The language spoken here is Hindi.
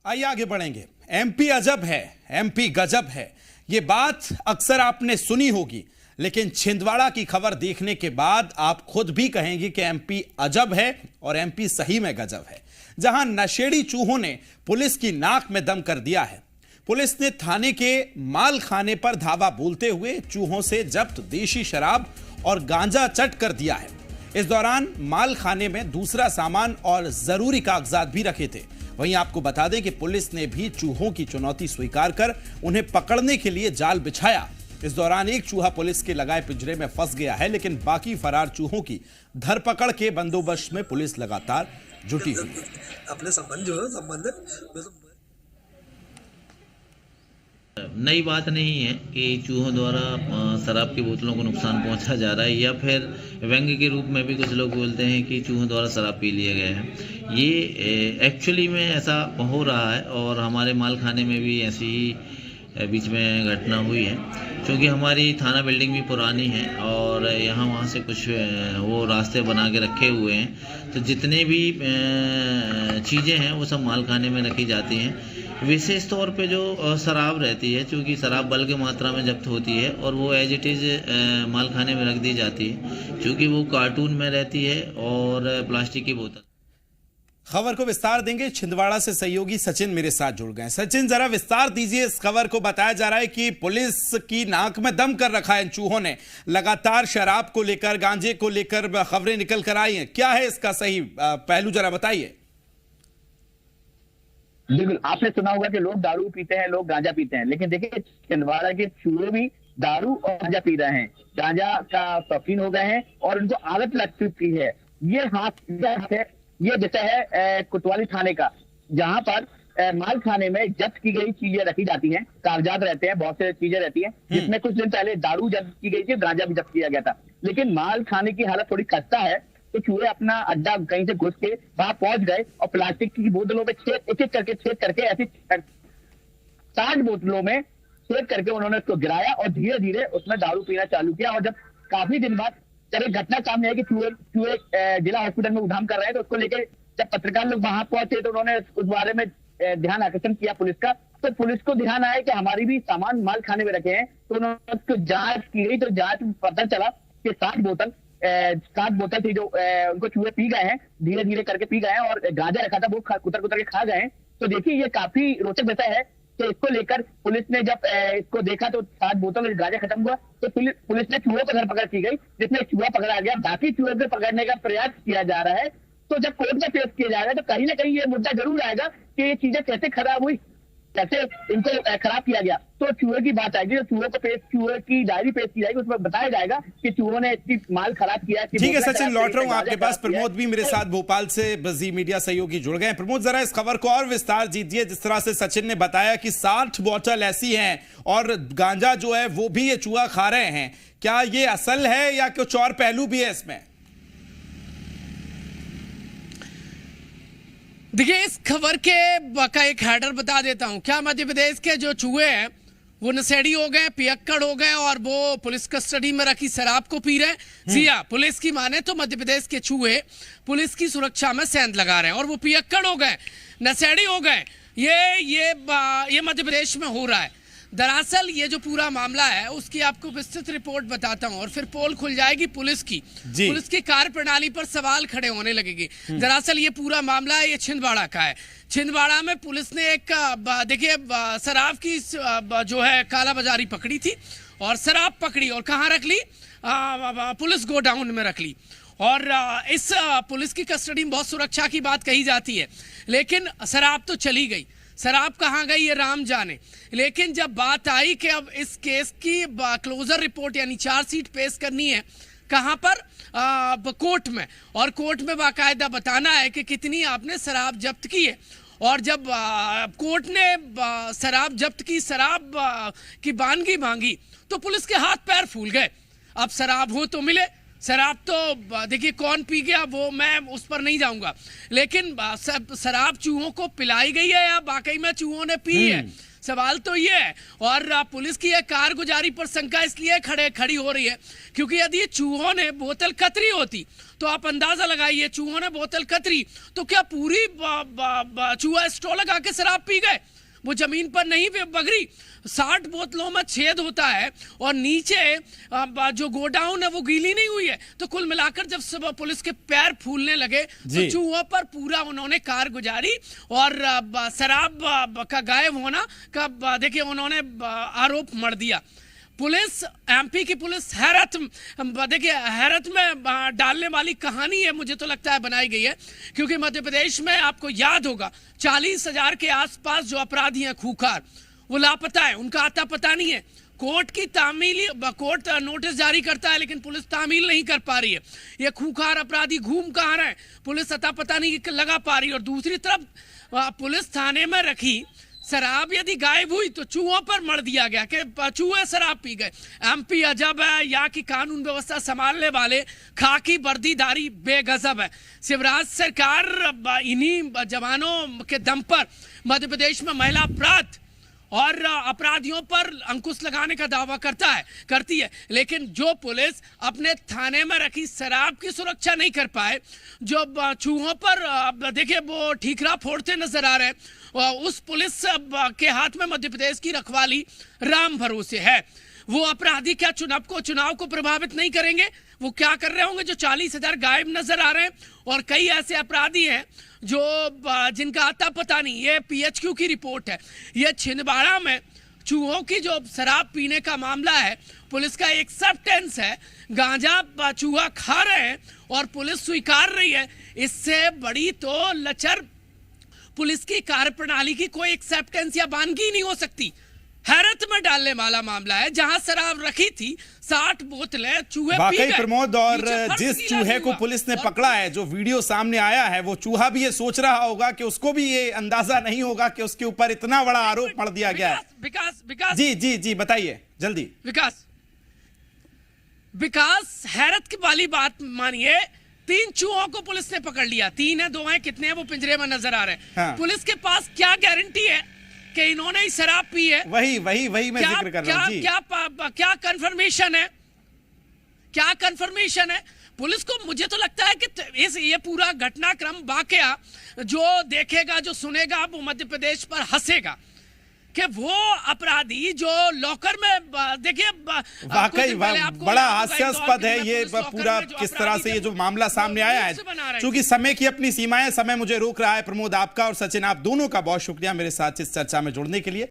आइए आगे बढ़ेंगे। एमपी अजब है, एमपी गजब है, ये बात अक्सर आपने सुनी होगी, लेकिन छिंदवाड़ा की खबर देखने के बाद आप खुद भी कहेंगे कि एमपी अजब है और एमपी सही में गजब है। जहां नशेड़ी चूहों ने पुलिस की नाक में दम कर दिया है। पुलिस ने थाने के माल खाने पर धावा बोलते हुए चूहों से जब्त देशी शराब और गांजा चट कर दिया है। इस दौरान माल खाने में दूसरा सामान और जरूरी कागजात भी रखे थे। वहीं आपको बता दें कि पुलिस ने भी चूहों की चुनौती स्वीकार कर उन्हें पकड़ने के लिए जाल बिछाया। इस दौरान एक चूहा पुलिस के लगाए पिंजरे में फंस गया है, लेकिन बाकी फरार चूहों की धरपकड़ के बंदोबस्त में पुलिस लगातार जुटी हुई है। अपने संबंध जो है संबंध नई बात नहीं है कि चूहों द्वारा शराब की बोतलों को नुकसान पहुंचा जा रहा है, या फिर व्यंग्य के रूप में भी कुछ लोग बोलते हैं कि चूहों द्वारा शराब पी लिया गया है। ये एक्चुअली में ऐसा हो रहा है और हमारे माल खाने में भी ऐसी ही बीच में घटना हुई है। क्योंकि हमारी थाना बिल्डिंग भी पुरानी है और यहाँ वहाँ से कुछ वो रास्ते बना के रखे हुए हैं, तो जितने भी चीज़ें हैं वो सब माल खाने में रखी जाती हैं। विशेष तौर पे जो शराब रहती है, क्योंकि शराब बल्क मात्रा में जब्त होती है और वो एज इट इज़ माल खाने में रख दी जाती है, क्योंकि वो कार्टून में रहती है और प्लास्टिक की बोतल। खबर को विस्तार देंगे। छिंदवाड़ा से सहयोगी सचिन मेरे साथ जुड़ गए। सचिन, जरा विस्तार दीजिए इस खबर को। बताया जा रहा है कि पुलिस की नाक में दम कर रखा है इन चूहों ने। लगातार शराब को लेकर, गांजे को लेकर खबरें निकल कर आई हैं। क्या है इसका सही पहलू, जरा बताइए। बिल्कुल, आपने सुना होगा कि लोग दारू पीते हैं, लोग गांजा पीते हैं, लेकिन देखिए छिंदवाड़ा के चूहे भी दारू और गांजा पी रहे हैं, गांजा का शौकीन हो गए हैं और उनको आदत लग चुकी है। ये हाथ है, ये विषय है कोतवाली थाने का, जहां पर माल खाने में जब्त की गई चीजें रखी जाती हैं, कागजात रहते हैं, बहुत से चीजें रहती हैं, जिसमें कुछ दिन पहले दारू जब्त की गई थी, गांजा भी जब्त किया गया था। लेकिन माल खाने की हालत थोड़ी खस्ता है, तो चूहे अपना अड्डा कहीं से घुस के वहां पहुंच गए और प्लास्टिक की बोतलों में एक एक करके ऐसी 60 बोतलों में छेद करके उन्होंने उसको गिराया और धीरे धीरे उसमें दारू पीना चालू किया। और जब काफी दिन बाद जब एक घटना सामने आई कि चूहे जिला हॉस्पिटल में उद्धाम कर रहे हैं, तो उसको लेकर जब पत्रकार लोग वहां पहुंचे तो उन्होंने उस बारे में ध्यान आकर्षण किया पुलिस का। तो पुलिस को ध्यान आया कि हमारी भी सामान माल खाने में रखे हैं, तो उन्होंने उसको जांच की गई, तो जांच में पता चला कि 7 बोतल थी जो उनको चूहे पी गए हैं, धीरे धीरे करके पी गए हैं, और गांजा रखा था वो कुतर के खा गए हैं। तो देखिए ये काफी रोचक विषय है कि इसको लेकर पुलिस ने जब इसको देखा तो 7 बोतल गांजा खत्म हुआ, तो पुलिस ने चूहों पर धरपकड़ की गई, जिसमें चूहा पकड़ा गया। बाकी चूहे को पकड़ने का प्रयास किया जा रहा है। तो जब कोर्ट में पेश किया जाएगा तो कहीं ना कहीं ये मुद्दा जरूर आएगा कि ये चीजें कैसे खराब हुई, कैसे इनको खराब किया गया। तो चूहे की बात आएगी, तो चूहे की डायरी पेश की जाएगी, उसमें बताया जाएगा कि चूहों ने इसकी माल खराब किया। ठीक है सचिन, लौट रहा हूं आपके पास। प्रमोद भी मेरे साथ भोपाल से जी मीडिया सहयोगी जुड़ गए। प्रमोद, जरा इस खबर को और विस्तार दीजिए। जिस तरह से सचिन ने बताया कि 60 बोतल ऐसी हैं और गांजा जो है वो भी ये चूहा खा रहे हैं, क्या ये असल है या कुछ और पहलू भी है इसमें? देखिए, इस खबर के का एक हेडर बता देता हूं। क्या मध्य प्रदेश के जो चूहे हैं वो नशेड़ी हो गए, पियक्कड़ हो गए और वो पुलिस कस्टडी में रखी शराब को पी रहे हैं? जी हाँ, पुलिस की माने तो मध्य प्रदेश के चूहे पुलिस की सुरक्षा में सेंध लगा रहे हैं और वो पियक्कड़ हो गए, नशेड़ी हो गए। ये मध्य प्रदेश में हो रहा है। दरअसल ये जो पूरा मामला है उसकी आपको विस्तृत रिपोर्ट बताता हूं और फिर पोल खुल जाएगी पुलिस की कार्य प्रणाली पर सवाल खड़े होने लगेंगे। दरअसल ये पूरा मामला है, ये छिंदवाड़ा का है। छिंदवाड़ा में पुलिस ने एक देखिए शराब की जो है कालाबाजारी पकड़ी थी और शराब पकड़ी और कहाँ रख ली, पुलिस गोडाउन में रख ली। और इस पुलिस की कस्टडी में बहुत सुरक्षा की बात कही जाती है, लेकिन शराब तो चली गई। शराब कहाँ गई ये राम जाने। लेकिन जब बात आई कि अब इस केस की क्लोजर रिपोर्ट यानी चार्जशीट पेश करनी है, कहाँ पर, कोर्ट में, और कोर्ट में बाकायदा बताना है कि कितनी आपने शराब जब्त की है। और जब कोर्ट ने शराब जब्त की, शराब की बानगी मांगी, तो पुलिस के हाथ पैर फूल गए। अब शराब हो तो मिले, शराब तो देखिए कौन पी गया वो मैं उस पर नहीं जाऊंगा, लेकिन शराब चूहों को पिलाई गई है या वाकई में चूहों ने पी है, सवाल तो ये है। और पुलिस की यह कारगुजारी पर शंका इसलिए खड़ी हो रही है क्योंकि यदि चूहों ने बोतल कतरी होती तो आप अंदाजा लगाइए, चूहों ने बोतल कतरी तो क्या पूरी चूहा स्ट्रॉ लगा के शराब पी गए? वो जमीन पर नहीं बगरी। 60 बोतलों में छेद होता है और नीचे जो गोडाउन है वो गीली नहीं हुई है। तो कुल मिलाकर जब सब पुलिस के पैर फूलने लगे तो चूहों पर पूरा उन्होंने कारगुजारी और शराब का गायब होना का देखिए उन्होंने आरोप मढ़ दिया। पुलिस, एमपी की पुलिस देखिए हैरत में डालने वाली कहानी है, मुझे तो लगता है बनाई गई है, क्योंकि मध्य प्रदेश में आपको याद होगा 40,000 के आसपास जो अपराधी हैं खूंखार, वो लापता है, उनका आता पता नहीं है। कोर्ट नोटिस जारी करता है लेकिन पुलिस तामील नहीं कर पा रही है। ये खूंखार अपराधी घूम कहाँ रहे हैं, पुलिस अता पता नहीं लगा पा रही। और दूसरी तरफ पुलिस थाने में रखी शराब यदि गायब हुई तो चूहों पर मर दिया गया कि चूहे शराब पी गए। एमपी अजब है, यहाँ की कानून व्यवस्था संभालने वाले खाकी वर्दीधारी बेगजब है। शिवराज सरकार इन्हीं जवानों के दम पर मध्य प्रदेश में महिला अपराध और अपराधियों पर अंकुश लगाने का दावा करती है, लेकिन जो पुलिस अपने थाने में रखी शराब की सुरक्षा नहीं कर पाए, जो चूहों पर देखिए वो ठीकरा फोड़ते नजर आ रहे हैं, उस पुलिस के हाथ में मध्य प्रदेश की रखवाली राम भरोसे है। वो अपराधी क्या चुनाव को प्रभावित नहीं करेंगे? वो क्या कर रहे होंगे जो 40,000 गायब नजर आ रहे हैं? और कई ऐसे अपराधी हैं जो जिनका आता पता नहीं। ये PHQ की रिपोर्ट है। ये छिंदवाड़ा में चूहों की जो शराब पीने का मामला है, पुलिस का एक्सेप्टेंस है, गांजा चूहा खा रहे हैं और पुलिस स्वीकार रही है। इससे बड़ी तो लचर पुलिस की कार्यप्रणाली की कोई एक्सेप्टेंस या वानगी नहीं हो सकती। हैरत में डालने वाला मामला है, जहां शराब रखी थी 60 बोतलें चूहे पी गए। प्रमोद, और जिस चूहे को पुलिस ने पकड़ा है, जो वीडियो सामने आया है, वो चूहा भी ये सोच रहा होगा कि उसको भी ये अंदाजा नहीं होगा कि उसके ऊपर इतना बड़ा आरोप मढ़ दिया गया है। विकास जी बताइए जल्दी। विकास हैरत वाली बात मानिए, 3 चूहों को पुलिस ने पकड़ लिया। 3 है, 2 है, कितने हैं वो पिंजरे में नजर आ रहे हैं। हाँ। पुलिस के पास क्या गारंटी है कि इन्होंने ही शराब पी है? वही मैं जिक्र कर रहा हूं। क्या कंफर्मेशन है? क्या कंफर्मेशन है? पुलिस को मुझे तो लगता है कि ये पूरा घटनाक्रम वाकया जो देखेगा, जो सुनेगा, वो मध्य प्रदेश पर हंसेगा कि वो अपराधी जो लॉकर में देखिए वाकई बड़ा हास्यास्पद है ये पूरा किस तरह से ये जो मामला सामने आया है। क्योंकि समय की अपनी सीमाएं, समय मुझे रोक रहा है। प्रमोद, आपका और सचिन, आप दोनों का बहुत शुक्रिया मेरे साथ इस चर्चा में जुड़ने के लिए।